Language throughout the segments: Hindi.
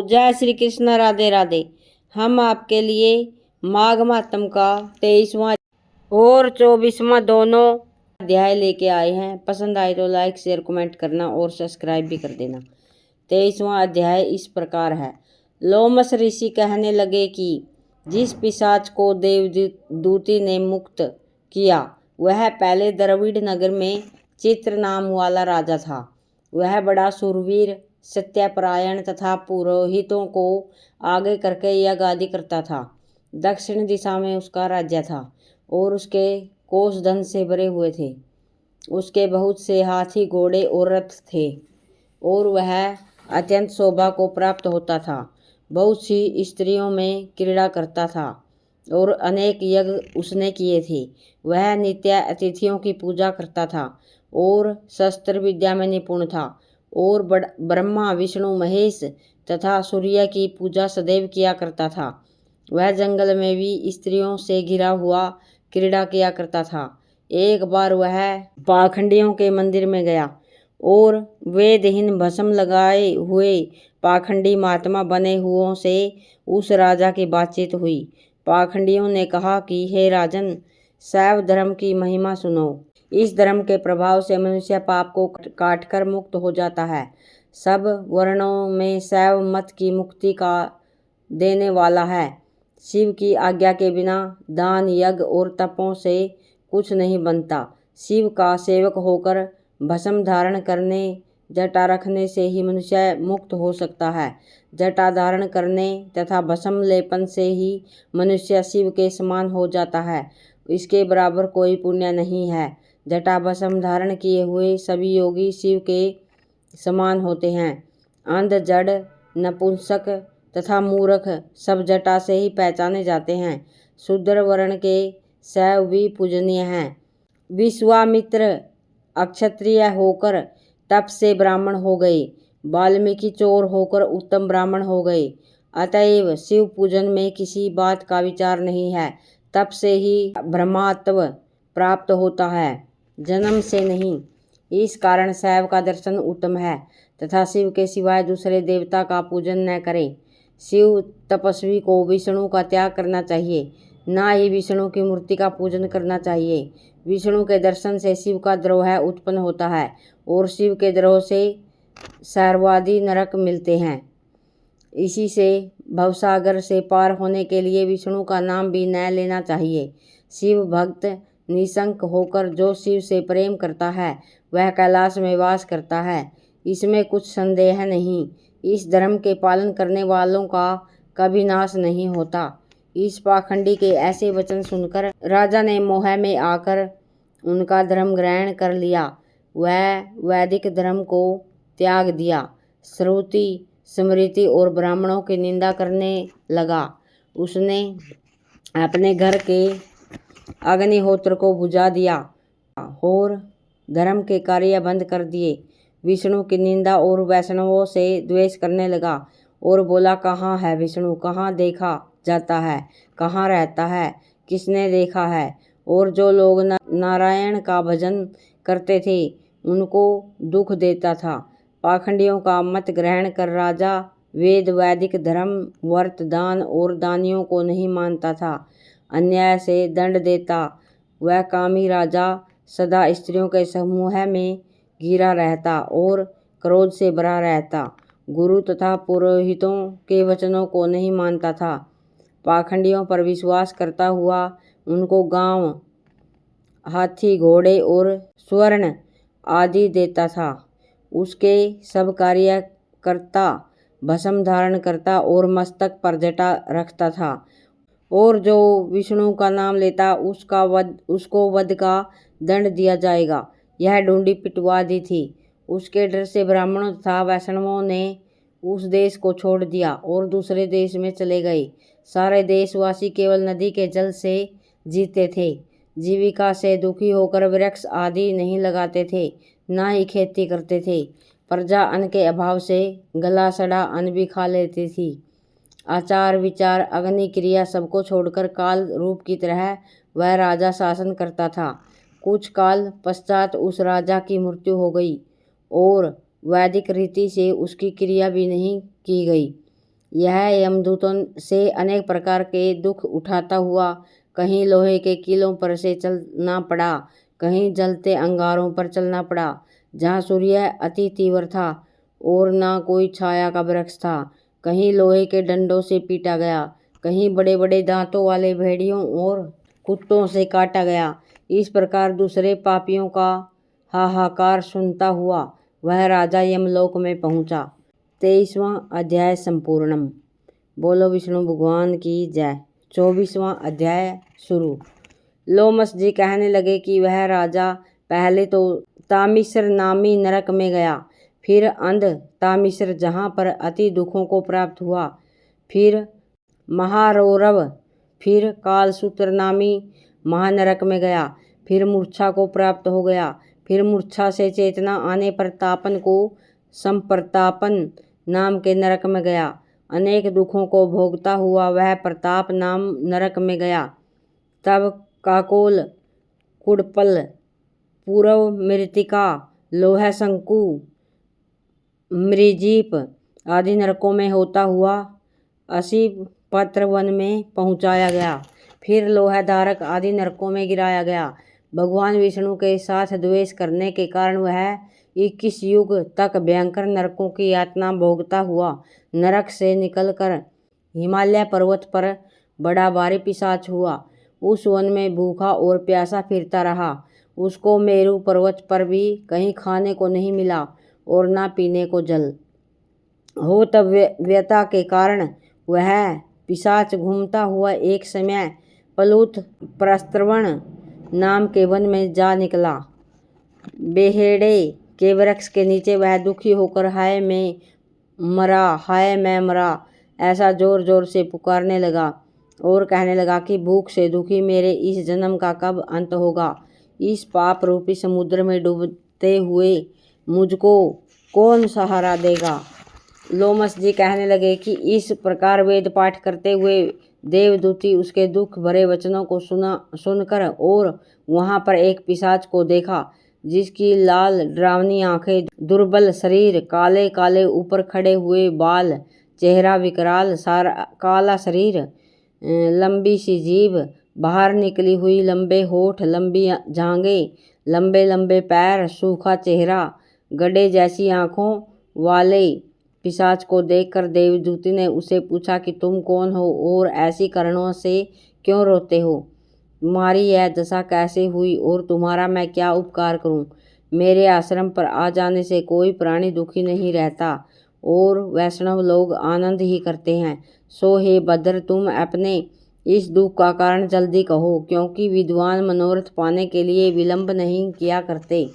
जय श्री कृष्ण, राधे राधे। हम आपके लिए माघ मातम का 23वां और 24वां दोनों अध्याय लेके आए हैं। पसंद आए तो लाइक शेयर कमेंट करना और सब्सक्राइब भी कर देना। 23वां अध्याय इस प्रकार है। लोमस ऋषि कहने लगे कि जिस पिशाच को देवदूती ने मुक्त किया वह पहले द्रविड़ नगर में चित्र नाम वाला राजा था। वह बड़ा शूरवीर, सत्यपरायण तथा पुरोहितों को आगे करके यज्ञ करता था। दक्षिण दिशा में उसका राज्य था और उसके कोष धन से भरे हुए थे। उसके बहुत से हाथी, घोड़े और रथ थे और वह अत्यंत शोभा को प्राप्त होता था। बहुत सी स्त्रियों में क्रीड़ा करता था और अनेक यज्ञ उसने किए थे। वह नित्य अतिथियों की पूजा करता था और शस्त्र विद्या में निपुण था और ब्रह्मा, विष्णु, महेश तथा सूर्य की पूजा सदैव किया करता था। वह जंगल में भी स्त्रियों से घिरा हुआ क्रीड़ा किया करता था। एक बार वह पाखंडियों के मंदिर में गया और वेदहीन भस्म लगाए हुए पाखंडी महात्मा बने हुओं से उस राजा की बातचीत हुई। पाखंडियों ने कहा कि हे राजन, शैव धर्म की महिमा सुनो। इस धर्म के प्रभाव से मनुष्य पाप को काटकर मुक्त हो जाता है। सब वर्णों में शैव मत की मुक्ति का देने वाला है। शिव की आज्ञा के बिना दान, यज्ञ और तपों से कुछ नहीं बनता। शिव का सेवक होकर भस्म धारण करने, जटा रखने से ही मनुष्य मुक्त हो सकता है। जटा धारण करने तथा भस्म लेपन से ही मनुष्य शिव के समान हो जाता है। इसके बराबर कोई पुण्य नहीं है। जटा भस्म धारण किए हुए सभी योगी शिव के समान होते हैं। अंध, जड़, नपुंसक तथा मूर्ख सब जटा से ही पहचाने जाते हैं। शूद्र वर्ण के शैव भी पूजनीय हैं। विश्वामित्र अक्षत्रिय होकर तप से ब्राह्मण हो गए। वाल्मीकि चोर होकर उत्तम ब्राह्मण हो गए। अतएव शिव पूजन में किसी बात का विचार नहीं है। तप से ही ब्रह्मत्व प्राप्त होता है, जन्म से नहीं। इस कारण शैव का दर्शन उत्तम है तथा शिव के सिवाय दूसरे देवता का पूजन न करें। शिव तपस्वी को विष्णु का त्याग करना चाहिए, ना ही विष्णु की मूर्ति का पूजन करना चाहिए। विष्णु के दर्शन से शिव का द्रोह उत्पन्न होता है और शिव के द्रोह से सर्वादि नरक मिलते हैं। इसी से भवसागर से पार होने के लिए विष्णु का नाम भी न लेना चाहिए। शिव भक्त निशंक होकर जो शिव से प्रेम करता है वह कैलाश में वास करता है, इसमें कुछ संदेह नहीं। इस धर्म के पालन करने वालों का कभी नाश नहीं होता। इस पाखंडी के ऐसे वचन सुनकर राजा ने मोह में आकर उनका धर्म ग्रहण कर लिया। वह वैदिक धर्म को त्याग दिया, श्रुति, स्मृति और ब्राह्मणों की निंदा करने लगा। उसने अपने घर के अग्निहोत्र को बुझा दिया और धर्म के कार्य बंद कर दिए। विष्णु की निंदा और वैष्णवों से द्वेष करने लगा और बोला, कहाँ है विष्णु, कहाँ देखा जाता है, कहाँ रहता है, किसने देखा है। और जो लोग नारायण का भजन करते थे उनको दुख देता था। पाखंडियों का मत ग्रहण कर राजा वेद, वैदिक धर्म, व्रत, दान और दानियों को नहीं मानता था। अन्याय से दंड देता। वह कामी राजा सदा स्त्रियों के समूह में घिरा रहता और क्रोध से भरा रहता। गुरु तथा पुरोहितों के वचनों को नहीं मानता था। पाखंडियों पर विश्वास करता हुआ उनको गांव, हाथी, घोड़े और स्वर्ण आदि देता था। उसके सब कार्य करता, भस्म धारण करता और मस्तक पर जटा रखता था। और जो विष्णु का नाम लेता उसको वध का दंड दिया जाएगा। यह ढूंढी पिटवा दी थी। उसके डर से ब्राह्मणों तथा वैष्णवों ने उस देश को छोड़ दिया और दूसरे देश में चले गए। सारे देशवासी केवल नदी के जल से जीते थे। जीविका से दुखी होकर वृक्ष आदि नहीं लगाते थे, ना ही खेती करते थे। प्रजा अन्न के अभाव से गला सड़ा अन्न भी खा लेती थी। आचार, विचार, अग्नि क्रिया सबको छोड़कर काल रूप की तरह वह राजा शासन करता था। कुछ काल पश्चात उस राजा की मृत्यु हो गई और वैदिक रीति से उसकी क्रिया भी नहीं की गई। यह यमदूतों से अनेक प्रकार के दुख उठाता हुआ कहीं लोहे के कीलों पर से चलना पड़ा, कहीं जलते अंगारों पर चलना पड़ा, जहाँ सूर्य अति तीव्र था और ना कोई छाया का वृक्ष था, कहीं लोहे के डंडों से पीटा गया, कहीं बड़े बड़े दांतों वाले भेड़ियों और कुत्तों से काटा गया। इस प्रकार दूसरे पापियों का हाहाकार सुनता हुआ वह राजा यमलोक में पहुंचा। 23वां अध्याय संपूर्णम। बोलो विष्णु भगवान की जय। 24वां अध्याय शुरू। लोमस जी कहने लगे कि वह राजा पहले तो तामिश्र नामी नरक में गया, फिर अंध तामिश्र जहाँ पर अति दुखों को प्राप्त हुआ, फिर महारौरव, फिर कालसूत्र नामी महानरक में गया, फिर मूर्छा को प्राप्त हो गया, फिर मूर्छा से चेतना आने पर तापन को संप्रतापन नाम के नरक में गया। अनेक दुखों को भोगता हुआ वह प्रताप नाम नरक में गया। तब काकोल, कुड़पल, पूर्व मृतिका, लोह शंकु, मृजीप आदि नरकों में होता हुआ असी पत्र वन में पहुंचाया गया, फिर लोहधारक आदि नरकों में गिराया गया। भगवान विष्णु के साथ द्वेष करने के कारण वह 21 युग तक भयंकर नरकों की यातना भोगता हुआ नरक से निकलकर हिमालय पर्वत पर बड़ा भारी पिशाच हुआ। उस वन में भूखा और प्यासा फिरता रहा। उसको मेरु पर्वत पर भी कहीं खाने को नहीं मिला और ना पीने को जल। हो तब व्यथा के कारण वह पिशाच घूमता हुआ एक समय पलूत प्रस्त्रवण नाम के वन में जा निकला। बेहेड़े के वृक्ष के नीचे वह दुखी होकर हाय मैं मरा, हाय मैं मरा ऐसा जोर जोर से पुकारने लगा और कहने लगा कि भूख से दुखी मेरे इस जन्म का कब अंत होगा। इस पाप रूपी समुद्र में डूबते हुए मुझको कौन सहारा देगा। लोमस जी कहने लगे कि इस प्रकार वेद पाठ करते हुए देवदूती उसके दुख भरे वचनों को सुनकर और वहां पर एक पिशाच को देखा, जिसकी लाल डरावनी आंखें, दुर्बल शरीर, काले काले ऊपर खड़े हुए बाल, चेहरा विकराल, सारा काला शरीर, लंबी सी जीभ, बाहर निकली हुई लंबे होठ, लंबी जांघें, लंबे लंबे पैर, सूखा चेहरा, गड्ढे जैसी आंखों वाले पिशाच को देखकर देवदूती ने उसे पूछा कि तुम कौन हो और ऐसी कारणों से क्यों रोते हो। तुम्हारी यह दशा कैसे हुई और तुम्हारा मैं क्या उपकार करूं। मेरे आश्रम पर आ जाने से कोई प्राणी दुखी नहीं रहता और वैष्णव लोग आनंद ही करते हैं। सो हे भद्र, तुम अपने इस दुख का कारण जल्दी कहो, क्योंकि विद्वान मनोरथ पाने के लिए विलंब नहीं किया करते।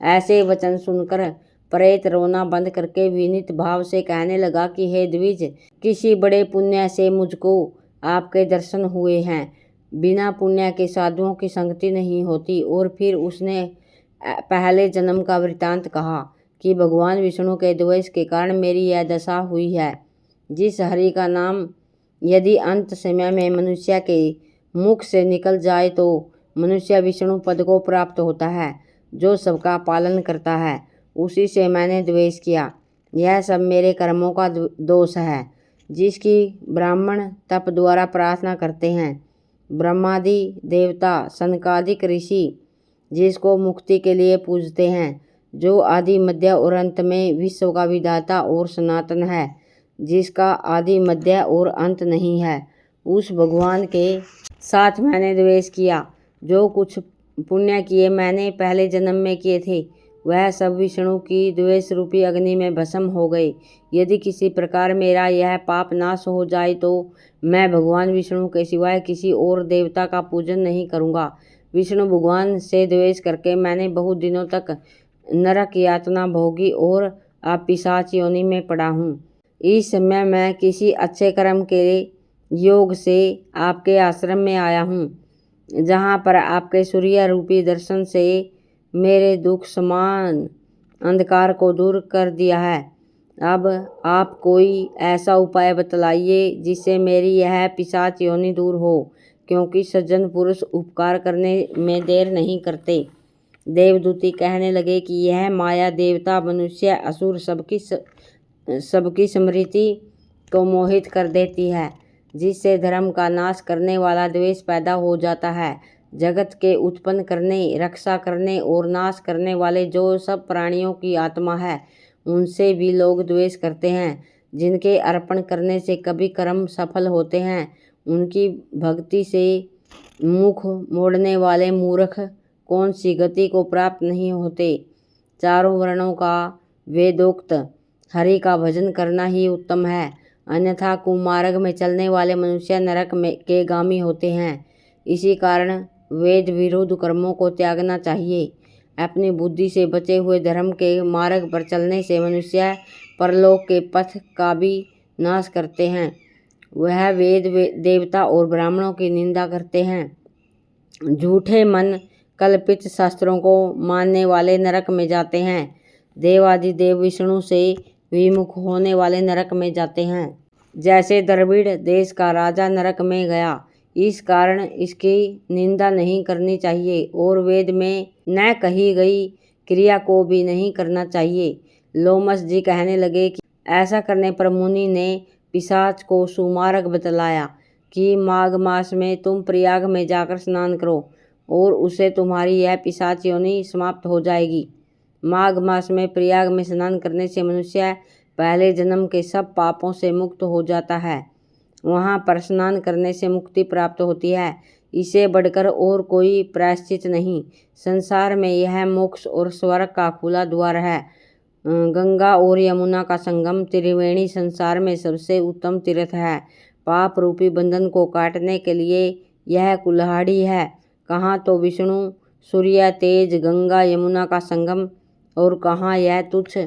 ऐसे वचन सुनकर प्रेत रोना बंद करके विनीत भाव से कहने लगा कि हे द्विज, किसी बड़े पुण्य से मुझको आपके दर्शन हुए हैं। बिना पुण्य के साधुओं की संगति नहीं होती। और फिर उसने पहले जन्म का वृतांत कहा कि भगवान विष्णु के द्वेष के कारण मेरी यह दशा हुई है। जिस हरि का नाम यदि अंत समय में मनुष्य के मुख से निकल जाए तो मनुष्य विष्णु पद को प्राप्त होता है, जो सबका पालन करता है, उसी से मैंने द्वेष किया। यह सब मेरे कर्मों का दोष है, जिसकी ब्राह्मण तप द्वारा प्रार्थना करते हैं। ब्रह्मादि देवता, सनकादिक ऋषि जिसको मुक्ति के लिए पूजते हैं, जो आदि मध्य और अंत में विश्व का विधाता और सनातन है, जिसका आदि मध्य और अंत नहीं है, उस भगवान के साथ मैंने द्वेष किया। जो कुछ पुण्य किए मैंने पहले जन्म में किए थे, वह सब विष्णु की द्वेष रूपी अग्नि में भस्म हो गए। यदि किसी प्रकार मेरा यह पाप नाश हो जाए तो मैं भगवान विष्णु के सिवाय किसी और देवता का पूजन नहीं करूँगा। विष्णु भगवान से द्वेष करके मैंने बहुत दिनों तक नरक यातना भोगी और अब पिशाच योनि में पड़ा हूँ। इस समय मैं किसी अच्छे कर्म के योग से आपके आश्रम में आया हूँ, जहाँ पर आपके सूर्य रूपी दर्शन से मेरे दुख समान अंधकार को दूर कर दिया है। अब आप कोई ऐसा उपाय बतलाइए जिससे मेरी यह पिशाच योनि दूर हो, क्योंकि सज्जन पुरुष उपकार करने में देर नहीं करते। देवदूती कहने लगे कि यह माया, देवता, मनुष्य, असुर सबकी स्मृति को मोहित कर देती है, जिससे धर्म का नाश करने वाला द्वेष पैदा हो जाता है। जगत के उत्पन्न करने, रक्षा करने और नाश करने वाले जो सब प्राणियों की आत्मा है, उनसे भी लोग द्वेष करते हैं। जिनके अर्पण करने से कभी कर्म सफल होते हैं, उनकी भक्ति से मुख मोड़ने वाले मूर्ख कौन सी गति को प्राप्त नहीं होते। चारों वर्णों का वेदोक्त हरि का भजन करना ही उत्तम है, अन्यथा कुमार्ग में चलने वाले मनुष्य नरक में के गामी होते हैं। इसी कारण वेद विरुद्ध कर्मों को त्यागना चाहिए। अपनी बुद्धि से बचे हुए धर्म के मार्ग पर चलने से मनुष्य परलोक के पथ का भी नाश करते हैं। वह वेद देवता और ब्राह्मणों की निंदा करते हैं। झूठे मन कल्पित शास्त्रों को मानने वाले नरक में जाते हैं। देवादिदेव विष्णु से विमुख होने वाले नरक में जाते हैं। जैसे द्रविड़ देश का राजा नरक में गया, इस कारण इसकी निंदा नहीं करनी चाहिए और वेद में न कही गई क्रिया को भी नहीं करना चाहिए। लोमस जी कहने लगे कि ऐसा करने पर मुनि ने पिशाच को सुमार्ग बतलाया कि माघ मास में तुम प्रयाग में जाकर स्नान करो और उससे तुम्हारी यह पिशाच योनि समाप्त हो जाएगी। माघ मास में प्रयाग में स्नान करने से मनुष्य पहले जन्म के सब पापों से मुक्त हो जाता है। वहाँ पर स्नान करने से मुक्ति प्राप्त होती है। इसे बढ़कर और कोई प्रायश्चित नहीं। संसार में यह मोक्ष और स्वर्ग का खुला द्वार है। गंगा और यमुना का संगम त्रिवेणी संसार में सबसे उत्तम तीर्थ है। पाप रूपी बंधन को काटने के लिए यह कुल्हाड़ी है। कहाँ तो विष्णु, सूर्य, तेज, गंगा, यमुना का संगम और कहाँ यह तुच्छ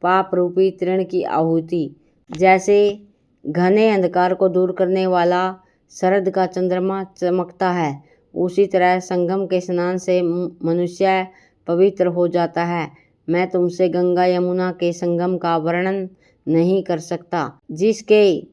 पाप रूपी तृण की आहुति। जैसे घने अंधकार को दूर करने वाला शरद का चंद्रमा चमकता है, उसी तरह संगम के स्नान से मनुष्य पवित्र हो जाता है। मैं तुमसे गंगा यमुना के संगम का वर्णन नहीं कर सकता, जिसके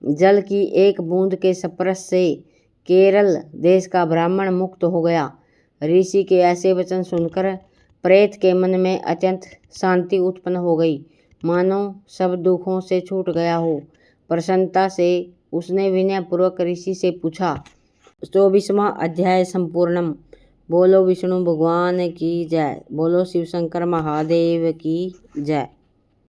जल की एक बूंद के स्पर्श से केरल देश का ब्राह्मण मुक्त हो गया। ऋषि के ऐसे वचन सुनकर प्रेत के मन में अत्यंत शांति उत्पन्न हो गई, मानो सब दुखों से छूट गया हो। प्रसन्नता से उसने विनयपूर्वक ऋषि से पूछा। 24वां अध्याय संपूर्णम। बोलो विष्णु भगवान की जय। बोलो शिव शंकर महादेव की जय।